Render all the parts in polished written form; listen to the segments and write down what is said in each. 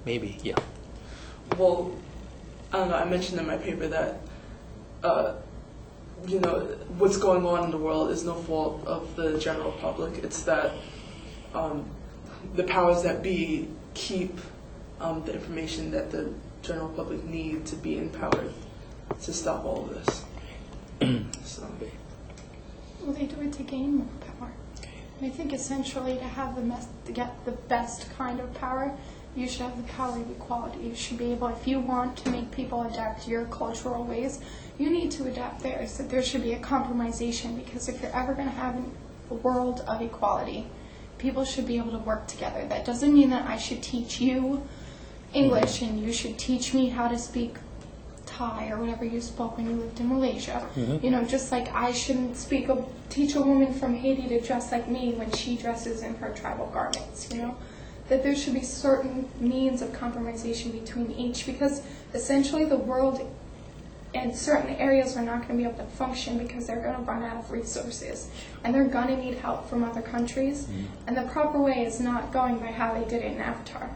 maybe, yeah. Well, I don't know, I mentioned in my paper that, what's going on in the world is no fault of the general public. It's that the powers that be keep the information that the general public need to be empowered to stop all of this. So. Well, they do it to gain more power. And I think essentially to get the best kind of power, you should have the power of equality. You should be able, if you want to make people adapt your cultural ways, you need to adapt theirs. That there should be a compromisation, because if you're ever going to have a world of equality, people should be able to work together. That doesn't mean that I should teach you English and you should teach me how to speak Thai or whatever you spoke when you lived in Malaysia. Just like I shouldn't teach a woman from Haiti to dress like me when she dresses in her tribal garments, That there should be certain means of compromisation between each, because essentially the world in certain areas are not going to be able to function because they're going to run out of resources and they're going to need help from other countries. And the proper way is not going by how they did it in Avatar.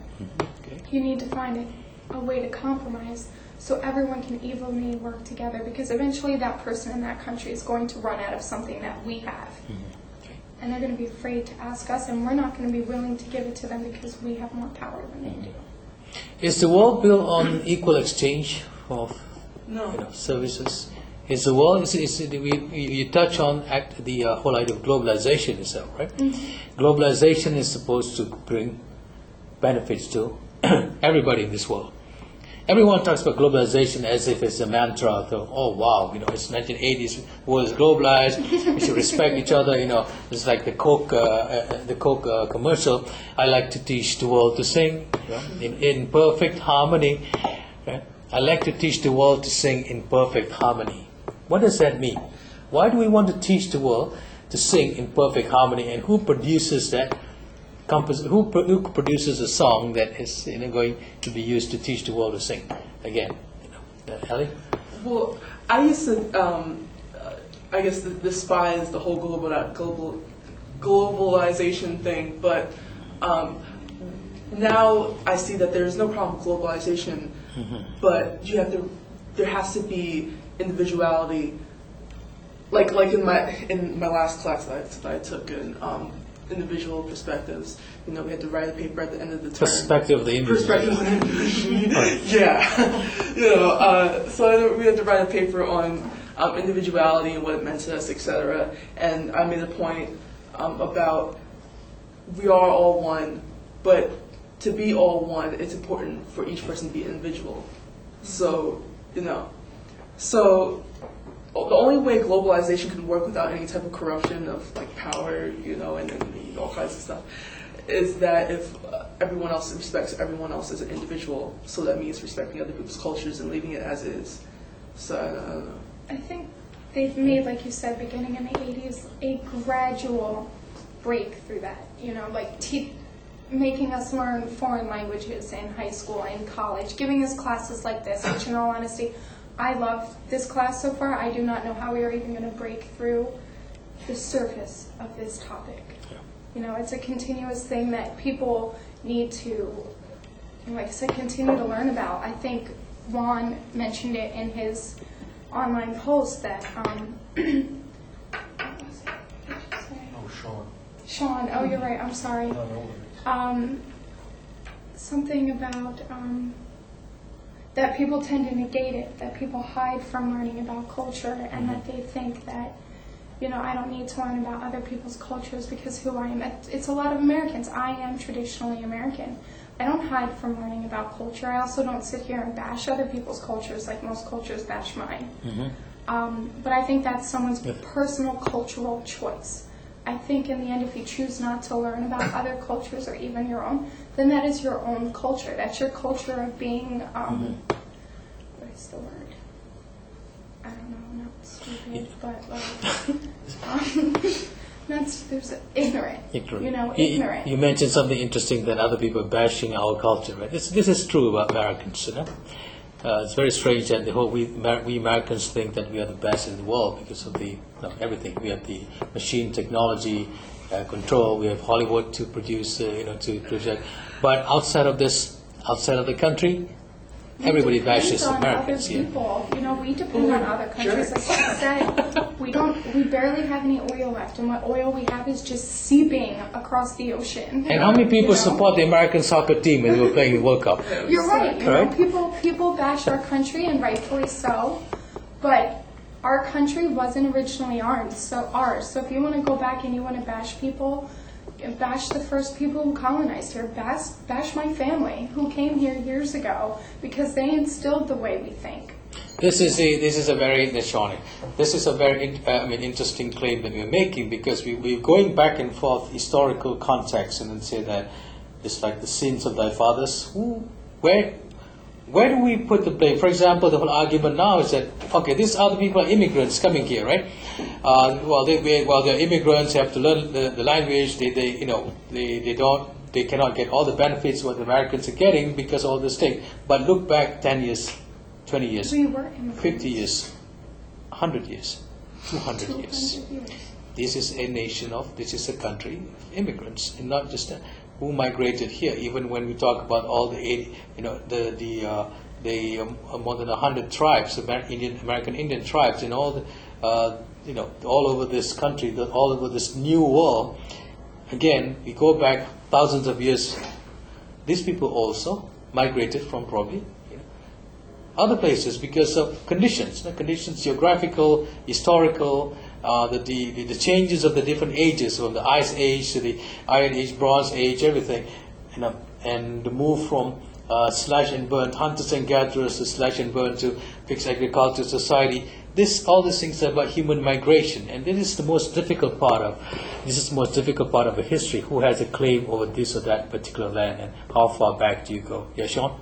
Okay. You need to find a way to compromise so everyone can evenly work together, because eventually that person in that country is going to run out of something that we have. And they're going to be afraid to ask us, and we're not going to be willing to give it to them because we have more power than they do. Is the world built on equal exchange of services? Is the world, you touch on the whole idea of globalization itself, right? Globalization is supposed to bring benefits to everybody in this world. Everyone talks about globalization as if it's a mantra. Oh wow, it's 1980s, the world is globalized. We should respect each other. It's like the Coke commercial. I like to teach the world to sing in perfect harmony. Right? I like to teach the world to sing in perfect harmony. What does that mean? Why do we want to teach the world to sing in perfect harmony? And who produces that? Who produces a song that is going to be used to teach the world to sing? Again, Ellie? Well, I used to, I guess, despise the whole globalization thing, but now I see that there is no problem with globalization, but there has to be individuality. Like in my last class that I took in individual perspectives, we had to write a paper at the end of the term. Perspective of the individual. Yeah. So we had to write a paper on individuality and what it meant to us, etc. And I made a point about we are all one, but to be all one, it's important for each person to be individual. So, the only way globalization can work without any type of corruption of power, and all kinds of stuff, is that if everyone else respects everyone else as an individual, so that means respecting other people's cultures and leaving it as is. So I don't know. I think they've made, like you said, beginning in the 80s, a gradual break through that. Making us learn foreign languages in high school and college, giving us classes like this, which in all honesty, I love this class so far. I do not know how we are even going to break through the surface of this topic. It's a continuous thing that people need to, like I said, continue to learn about. I think Juan mentioned it in his online post that, what was it? What did you say? Oh, Sean. Sean, oh, you're right, I'm sorry. Something about that people tend to negate it, that people hide from learning about culture, and that they think that, I don't need to learn about other people's cultures because who I am. It's a lot of Americans. I am traditionally American. I don't hide from learning about culture. I also don't sit here and bash other people's cultures like most cultures bash mine. But I think that's someone's personal cultural choice. I think in the end, if you choose not to learn about other cultures or even your own, then that is your own culture. That's your culture of being, what is the word? I don't know, not stupid, but there's ignorant. Ignorant. You mentioned something interesting that other people are bashing our culture, right? This is true about Americans, It's very strange that we Americans think that we are the best in the world because of everything. We have the machine technology control. We have Hollywood to produce, to project. But outside of this, outside of the country, everybody bashes Americans here. People. You know, we depend on other countries. As I said, we barely have any oil left, and what oil we have is just seeping across the ocean. And how many people support the American soccer team when they were playing the World Cup? You're right. You know, Correct? people bash our country, and rightfully so. But our country wasn't originally ours. So if you want to go back and you want to bash people, bash the first people who colonized here. Bash my family who came here years ago because they instilled the way we think. This is a very interesting claim that we're making, because we're going back and forth historical context and then say that it's like the sins of thy fathers. Where do we put the blame? For example, the whole argument now is that, okay, these other people are immigrants coming here, right? They're immigrants, they have to learn the language. They cannot get all the benefits what the Americans are getting because of all this thing. But look back 10 years, 20 years, We were immigrants. 50 years, 100 years, 200 years. 200 years. This is a country of immigrants, and not just who migrated here. Even when we talk about all the more than 100 tribes, American Indian tribes, and all all over this country, all over this new world. Again, we go back thousands of years. These people also migrated from probably other places because of conditions, geographical, historical, the changes of the different ages, from the Ice Age to the Iron Age, Bronze Age, everything, and the move from slash and burn, hunters and gatherers, to slash and burn, to fixed agriculture society. All these things are about human migration, and this is the most difficult part of a history. Who has a claim over this or that particular land, and how far back do you go? Yeah, Sean?